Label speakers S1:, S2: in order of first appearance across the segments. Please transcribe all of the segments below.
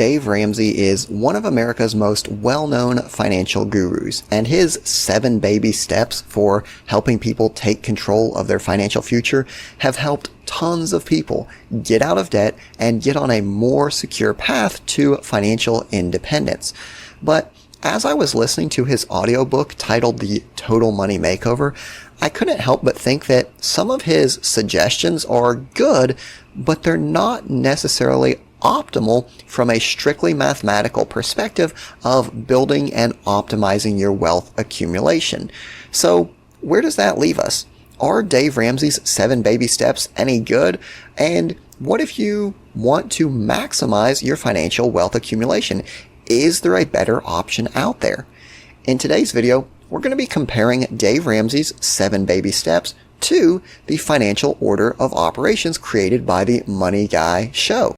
S1: Dave Ramsey is one of America's most well-known financial gurus, and his 7 baby steps for helping people take control of their financial future have helped tons of people get out of debt and get on a more secure path to financial independence. But as I was listening to his audiobook titled The Total Money Makeover, I couldn't help but think that some of his suggestions are good, but they're not necessarily optimal from a strictly mathematical perspective of building and optimizing your wealth accumulation. So where does that leave us? Are Dave Ramsey's 7 baby steps any good? And what if you want to maximize your financial wealth accumulation? Is there a better option out there? In today's video, we're going to be comparing Dave Ramsey's 7 baby steps to the financial order of operations created by the Money Guy show.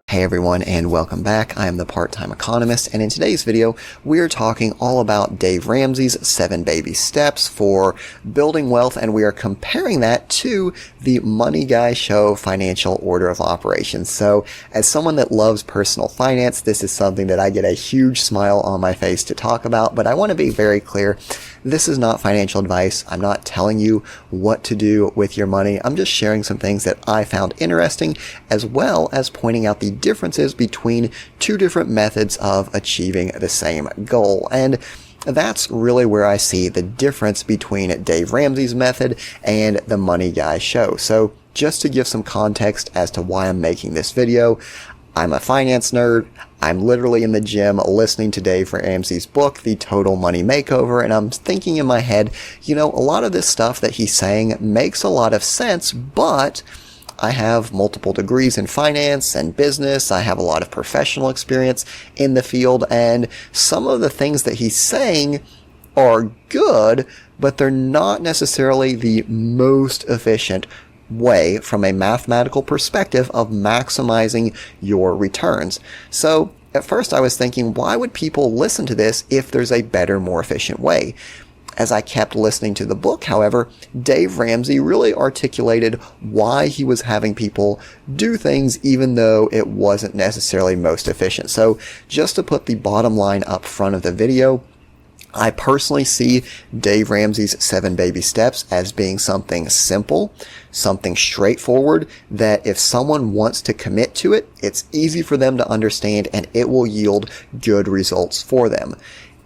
S1: Hey everyone, and welcome back. I am the Part-Time Economist, and in today's video, we're talking all about Dave Ramsey's 7 baby steps for building wealth, and we are comparing that to the Money Guy show financial order of operations. So, as someone that loves personal finance, this is something that I get a huge smile on my face to talk about, but I want to be very clear. This is not financial advice. I'm not telling you what to do with your money. I'm just sharing some things that I found interesting, as well as pointing out the differences between 2 different methods of achieving the same goal. And that's really where I see the difference between Dave Ramsey's method and the Money Guy show. So just to give some context as to why I'm making this video, I'm a finance nerd. I'm literally in the gym listening to Dave Ramsey's book, The Total Money Makeover, and I'm thinking in my head, a lot of this stuff that he's saying makes a lot of sense, but I have multiple degrees in finance and business. I have a lot of professional experience in the field, and some of the things that he's saying are good, but they're not necessarily the most efficient way from a mathematical perspective of maximizing your returns. So at first I was thinking, why would people listen to this if there's a better, more efficient way? As I kept listening to the book, however, Dave Ramsey really articulated why he was having people do things even though it wasn't necessarily most efficient. So just to put the bottom line up front of the video, I personally see Dave Ramsey's 7 baby steps as being something simple, something straightforward, that if someone wants to commit to it, it's easy for them to understand and it will yield good results for them.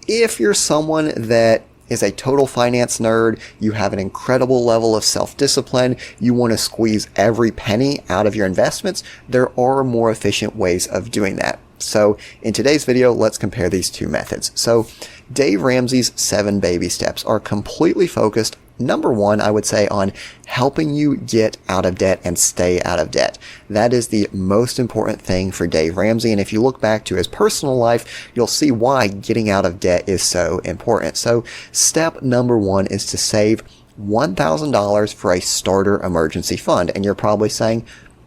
S1: If you're someone that is a total finance nerd, you have an incredible level of self-discipline, you want to squeeze every penny out of your investments, there are more efficient ways of doing that. So in today's video, let's compare these 2 methods. So Dave Ramsey's 7 baby steps are completely focused, number 1, I would say, on helping you get out of debt and stay out of debt. That is the most important thing for Dave Ramsey. And if you look back to his personal life, you'll see why getting out of debt is so important. So step number 1 is to save $1,000 for a starter emergency fund. And you're probably saying,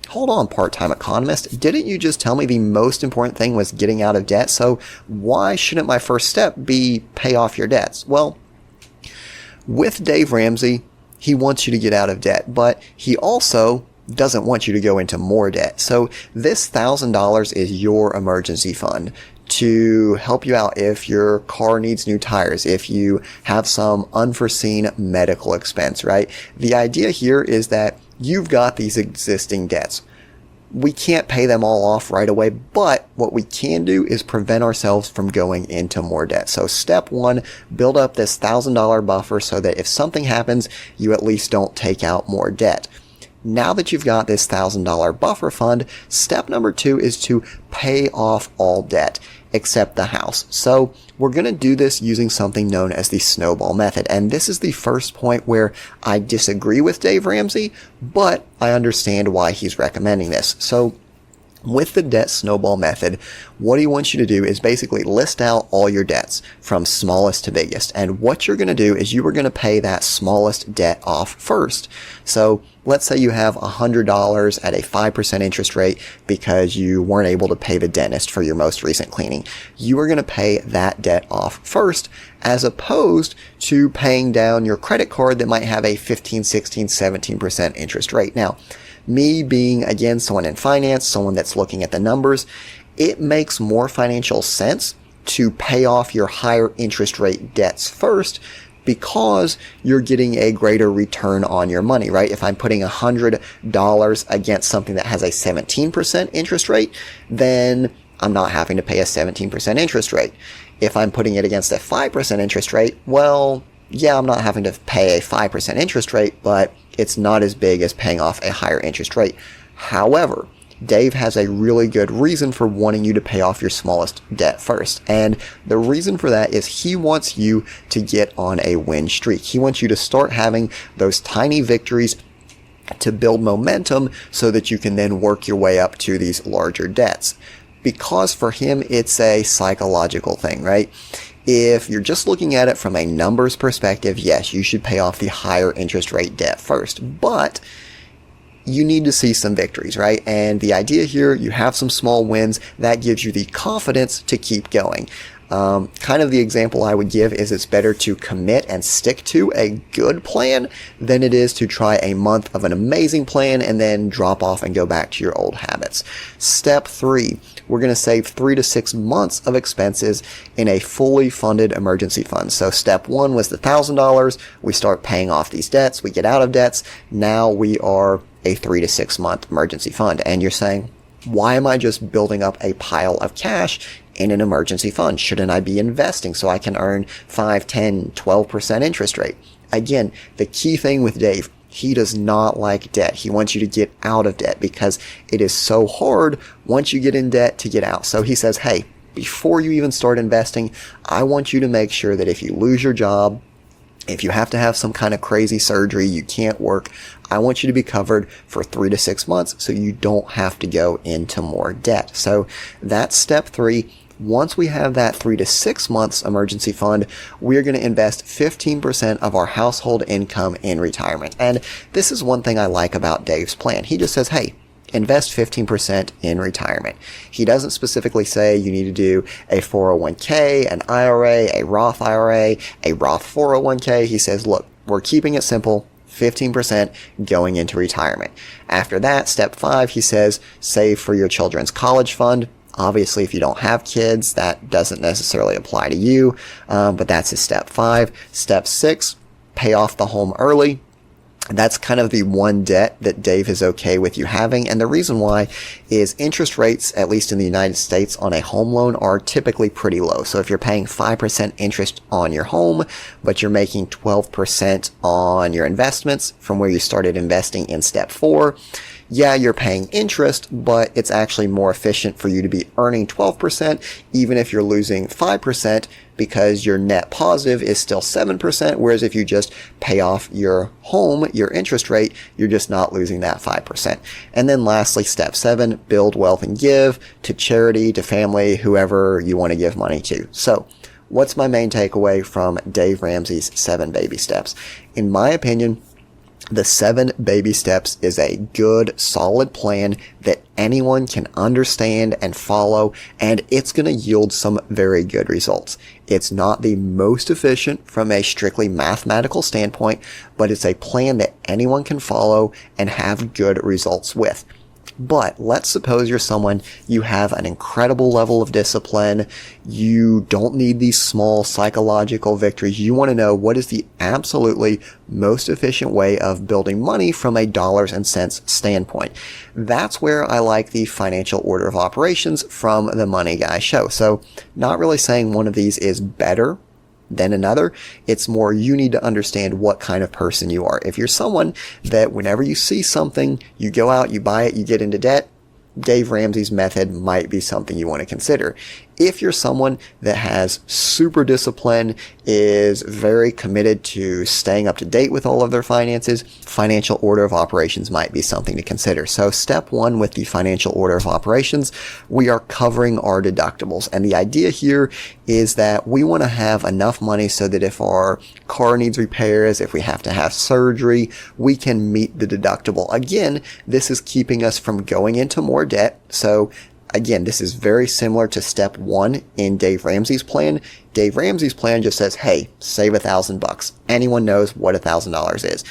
S1: hold on, Part-Time Economist, didn't you just tell me the most important thing was getting out of debt? So why shouldn't my first step be pay off your debts? Well, with Dave Ramsey, he wants you to get out of debt, but he also doesn't want you to go into more debt. So this $1,000 is your emergency fund to help you out if your car needs new tires, if you have some unforeseen medical expense, right? The idea here is that you've got these existing debts. We can't pay them all off right away, but what we can do is prevent ourselves from going into more debt. So step 1, build up this $1,000 buffer so that if something happens, you at least don't take out more debt. Now that you've got this $1,000 buffer fund, step number 2 is to pay off all debt except the house. So we're going to do this using something known as the snowball method. And this is the first point where I disagree with Dave Ramsey, but I understand why he's recommending this. So with the debt snowball method, what he wants you to do is basically list out all your debts from smallest to biggest. And what you're going to do is you are going to pay that smallest debt off first. So let's say you have $100 at a 5% interest rate because you weren't able to pay the dentist for your most recent cleaning. You are going to pay that debt off first, as opposed to paying down your credit card that might have a 15, 16, 17% interest rate. Now, me being, again, someone in finance, someone that's looking at the numbers, it makes more financial sense to pay off your higher interest rate debts first, because you're getting a greater return on your money, right? If I'm putting $100 against something that has a 17% interest rate, then I'm not having to pay a 17% interest rate. If I'm putting it against a 5% interest rate, well, yeah, I'm not having to pay a 5% interest rate, but it's not as big as paying off a higher interest rate. However, Dave has a really good reason for wanting you to pay off your smallest debt first. And the reason for that is he wants you to get on a win streak. He wants you to start having those tiny victories to build momentum so that you can then work your way up to these larger debts. Because for him, it's a psychological thing, right? If you're just looking at it from a numbers perspective, yes, you should pay off the higher interest rate debt first. But you need to see some victories, right? And the idea here, you have some small wins, that gives you the confidence to keep going. Kind of the example I would give is it's better to commit and stick to a good plan than it is to try a month of an amazing plan and then drop off and go back to your old habits. Step 3, we're going to save 3 to 6 months of expenses in a fully funded emergency fund. So step 1 was the $1,000. We start paying off these debts. We get out of debts. Now we are a 3 to 6 month emergency fund. And you're saying, why am I just building up a pile of cash in an emergency fund? Shouldn't I be investing so I can earn 5, 10, 12% interest rate? Again, the key thing with Dave, he does not like debt. He wants you to get out of debt because it is so hard once you get in debt to get out. So he says, hey, before you even start investing, I want you to make sure that if you lose your job, if you have to have some kind of crazy surgery, you can't work, I want you to be covered for 3 to 6 months so you don't have to go into more debt. So that's step 3. Once we have that 3 to 6 months emergency fund, we're going to invest 15% of our household income in retirement. And this is one thing I like about Dave's plan. He just says, hey, invest 15% in retirement. He doesn't specifically say you need to do a 401k, an IRA, a Roth IRA, a Roth 401k. He says, look, we're keeping it simple. 15% going into retirement. After that, step 5, he says, save for your children's college fund. Obviously, if you don't have kids, that doesn't necessarily apply to you, but that's his step 5. Step 6, pay off the home early. That's kind of the one debt that Dave is okay with you having. And the reason why is interest rates, at least in the United States, on a home loan are typically pretty low. So if you're paying 5% interest on your home, but you're making 12% on your investments from where you started investing in step 4, yeah, you're paying interest, but it's actually more efficient for you to be earning 12%, even if you're losing 5%, because your net positive is still 7%, whereas if you just pay off your home, your interest rate, you're just not losing that 5%. And then lastly, step 7, build wealth and give to charity, to family, whoever you want to give money to. So what's my main takeaway from Dave Ramsey's 7 baby steps? In my opinion, the 7 baby steps is a good, solid plan that anyone can understand and follow, and it's going to yield some very good results. It's not the most efficient from a strictly mathematical standpoint, but it's a plan that anyone can follow and have good results with. But let's suppose you're someone, you have an incredible level of discipline. You don't need these small psychological victories. You want to know what is the absolutely most efficient way of building money from a dollars and cents standpoint. That's where I like the financial order of operations from the Money Guy show. So not really saying one of these is better than another. It's more you need to understand what kind of person you are. If you're someone that whenever you see something, you go out, you buy it, you get into debt, Dave Ramsey's method might be something you want to consider. If you're someone that has super discipline, is very committed to staying up to date with all of their finances, financial order of operations might be something to consider. So step 1 with the financial order of operations, we are covering our deductibles. And the idea here is that we want to have enough money so that if our car needs repairs, if we have to have surgery, we can meet the deductible. Again, this is keeping us from going into more debt. So again, this is very similar to step 1 in Dave Ramsey's plan. Dave Ramsey's plan just says, hey, save $1,000. Anyone knows what $1,000 is.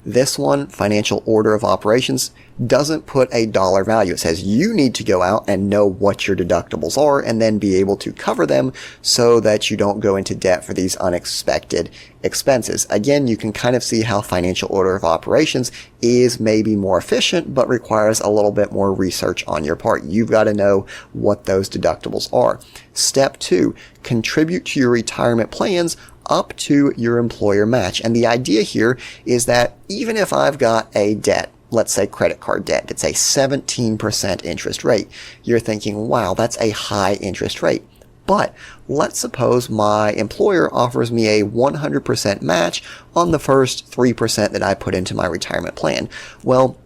S1: This one, financial order of operations, doesn't put a dollar value. It says you need to go out and know what your deductibles are and then be able to cover them so that you don't go into debt for these unexpected expenses. Again, you can kind of see how financial order of operations is maybe more efficient, but requires a little bit more research on your part. You've got to know what those deductibles are. Step 2, contribute to your retirement plans up to your employer match. And the idea here is that even if I've got a debt, let's say credit card debt, it's a 17% interest rate. You're thinking, wow, that's a high interest rate. But let's suppose my employer offers me a 100% match on the first 3% that I put into my retirement plan. Well,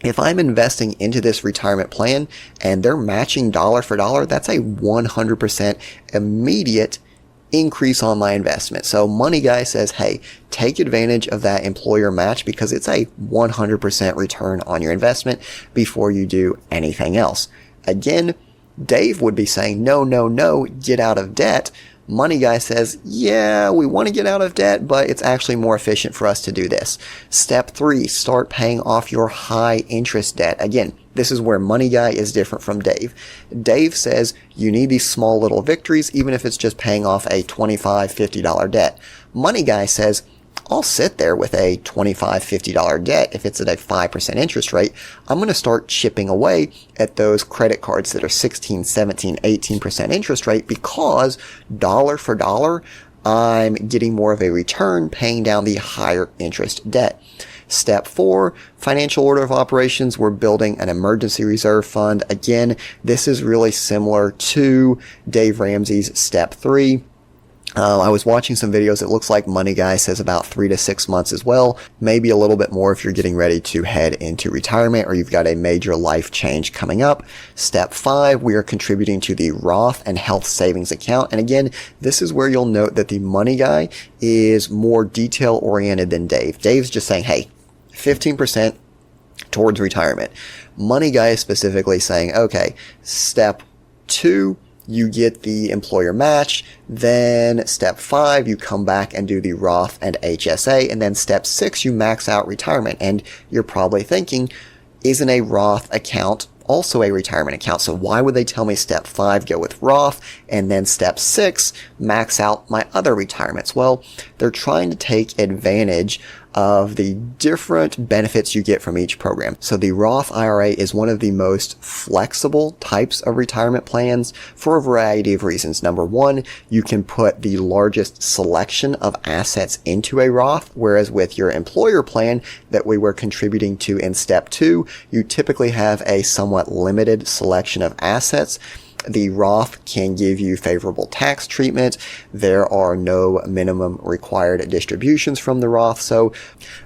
S1: if I'm investing into this retirement plan and they're matching dollar for dollar, that's a 100% immediate increase on my investment. So Money Guy says, hey, take advantage of that employer match because it's a 100% return on your investment before you do anything else. Again, Dave would be saying, no, no, no, get out of debt. Money Guy says, yeah, we want to get out of debt, but it's actually more efficient for us to do this. Step 3, start paying off your high interest debt. Again, this is where Money Guy is different from Dave. Dave says you need these small little victories, even if it's just paying off a $25, $50 debt. Money Guy says, I'll sit there with a $25, $50 debt. If it's at a 5% interest rate, I'm going to start chipping away at those credit cards that are 16, 17, 18% interest rate because dollar for dollar, I'm getting more of a return paying down the higher interest debt. Step 4, financial order of operations. We're building an emergency reserve fund. Again, this is really similar to Dave Ramsey's step 3. I was watching some videos. It looks like Money Guy says about 3 to 6 months as well. Maybe a little bit more if you're getting ready to head into retirement or you've got a major life change coming up. Step 5, we are contributing to the Roth and health savings account. And again, this is where you'll note that the Money Guy is more detail oriented than Dave. Dave's just saying, hey, 15% towards retirement. Money Guy is specifically saying, okay, step 2, you get the employer match. Then step 5, you come back and do the Roth and HSA. And then step 6, you max out retirement. And you're probably thinking, isn't a Roth account also a retirement account? So why would they tell me step 5, go with Roth, and then step 6, max out my other retirements? Well, they're trying to take advantage of the different benefits you get from each program. So the Roth IRA is one of the most flexible types of retirement plans for a variety of reasons. Number 1, you can put the largest selection of assets into a Roth, whereas with your employer plan that we were contributing to in step 2, you typically have a somewhat limited selection of assets. The Roth can give you favorable tax treatment. There are no minimum required distributions from the Roth. So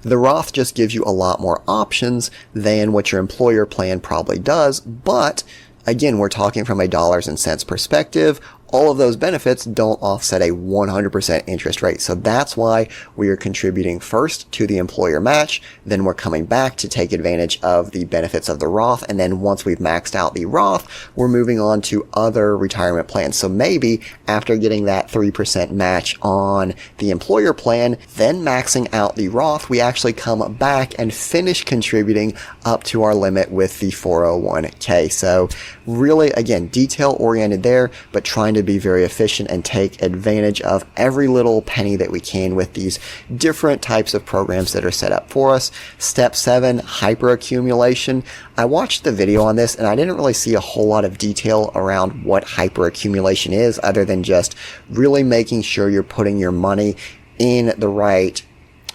S1: the Roth just gives you a lot more options than what your employer plan probably does. But again, we're talking from a dollars and cents perspective. All of those benefits don't offset a 100% interest rate. So that's why we are contributing first to the employer match. Then we're coming back to take advantage of the benefits of the Roth. And then once we've maxed out the Roth, we're moving on to other retirement plans. So maybe after getting that 3% match on the employer plan, then maxing out the Roth, we actually come back and finish contributing up to our limit with the 401k. So really, again, detail oriented there, but trying to be very efficient and take advantage of every little penny that we can with these different types of programs that are set up for us. Step 7, hyperaccumulation. I watched the video on this and I didn't really see a whole lot of detail around what hyperaccumulation is, other than just really making sure you're putting your money in the right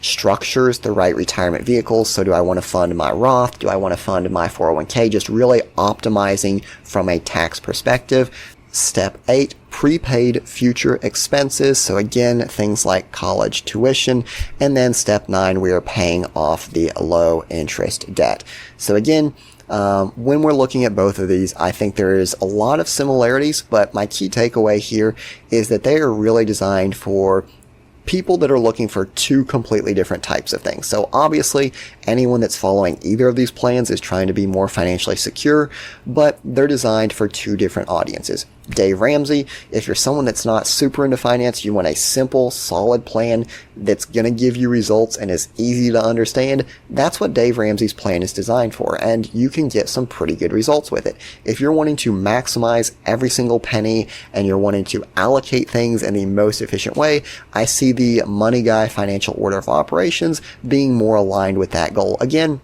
S1: structures, the right retirement vehicles. So do I want to fund my Roth? Do I want to fund my 401k? Just really optimizing from a tax perspective. Step 8, prepaid future expenses. So again, things like college tuition. And then step 9, we are paying off the low interest debt. So again, when we're looking at both of these, I think there is a lot of similarities, but my key takeaway here is that they are really designed for people that are looking for two completely different types of things. So obviously, anyone that's following either of these plans is trying to be more financially secure, but they're designed for two different audiences. Dave Ramsey. If you're someone that's not super into finance, you want a simple, solid plan that's going to give you results and is easy to understand, that's what Dave Ramsey's plan is designed for, and you can get some pretty good results with it. If you're wanting to maximize every single penny and you're wanting to allocate things in the most efficient way, I see the Money Guy financial order of operations being more aligned with that goal. Again,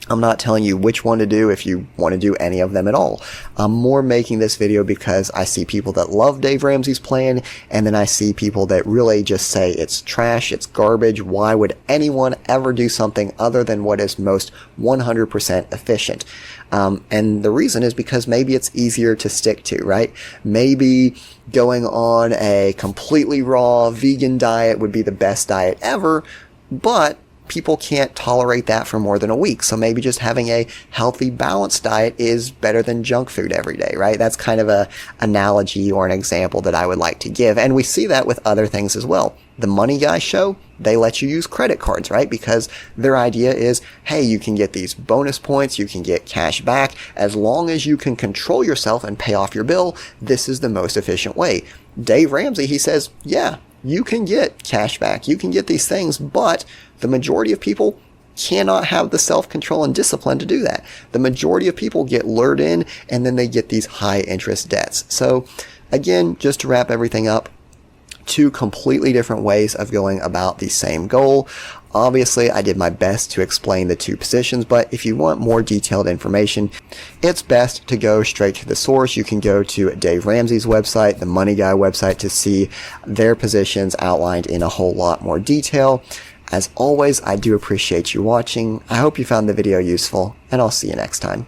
S1: I'm not telling you which one to do if you want to do any of them at all. I'm more making this video because I see people that love Dave Ramsey's plan, and then I see people that really just say it's trash, it's garbage, why would anyone ever do something other than what is most 100% efficient? And the reason is because maybe it's easier to stick to, right? Maybe going on a completely raw vegan diet would be the best diet ever, but people can't tolerate that for more than a week. So maybe just having a healthy, balanced diet is better than junk food every day, right? That's kind of a analogy or an example that I would like to give. And we see that with other things as well. The Money Guy show, they let you use credit cards, right? Because their idea is, hey, you can get these bonus points, you can get cash back. As long as you can control yourself and pay off your bill, this is the most efficient way. Dave Ramsey, he says, yeah, you can get cash back, you can get these things, but the majority of people cannot have the self-control and discipline to do that. The majority of people get lured in and then they get these high interest debts. So again, just to wrap everything up, two completely different ways of going about the same goal. Obviously, I did my best to explain the two positions, but if you want more detailed information, it's best to go straight to the source. You can go to Dave Ramsey's website, the Money Guy website, to see their positions outlined in a whole lot more detail. As always, I do appreciate you watching. I hope you found the video useful, and I'll see you next time.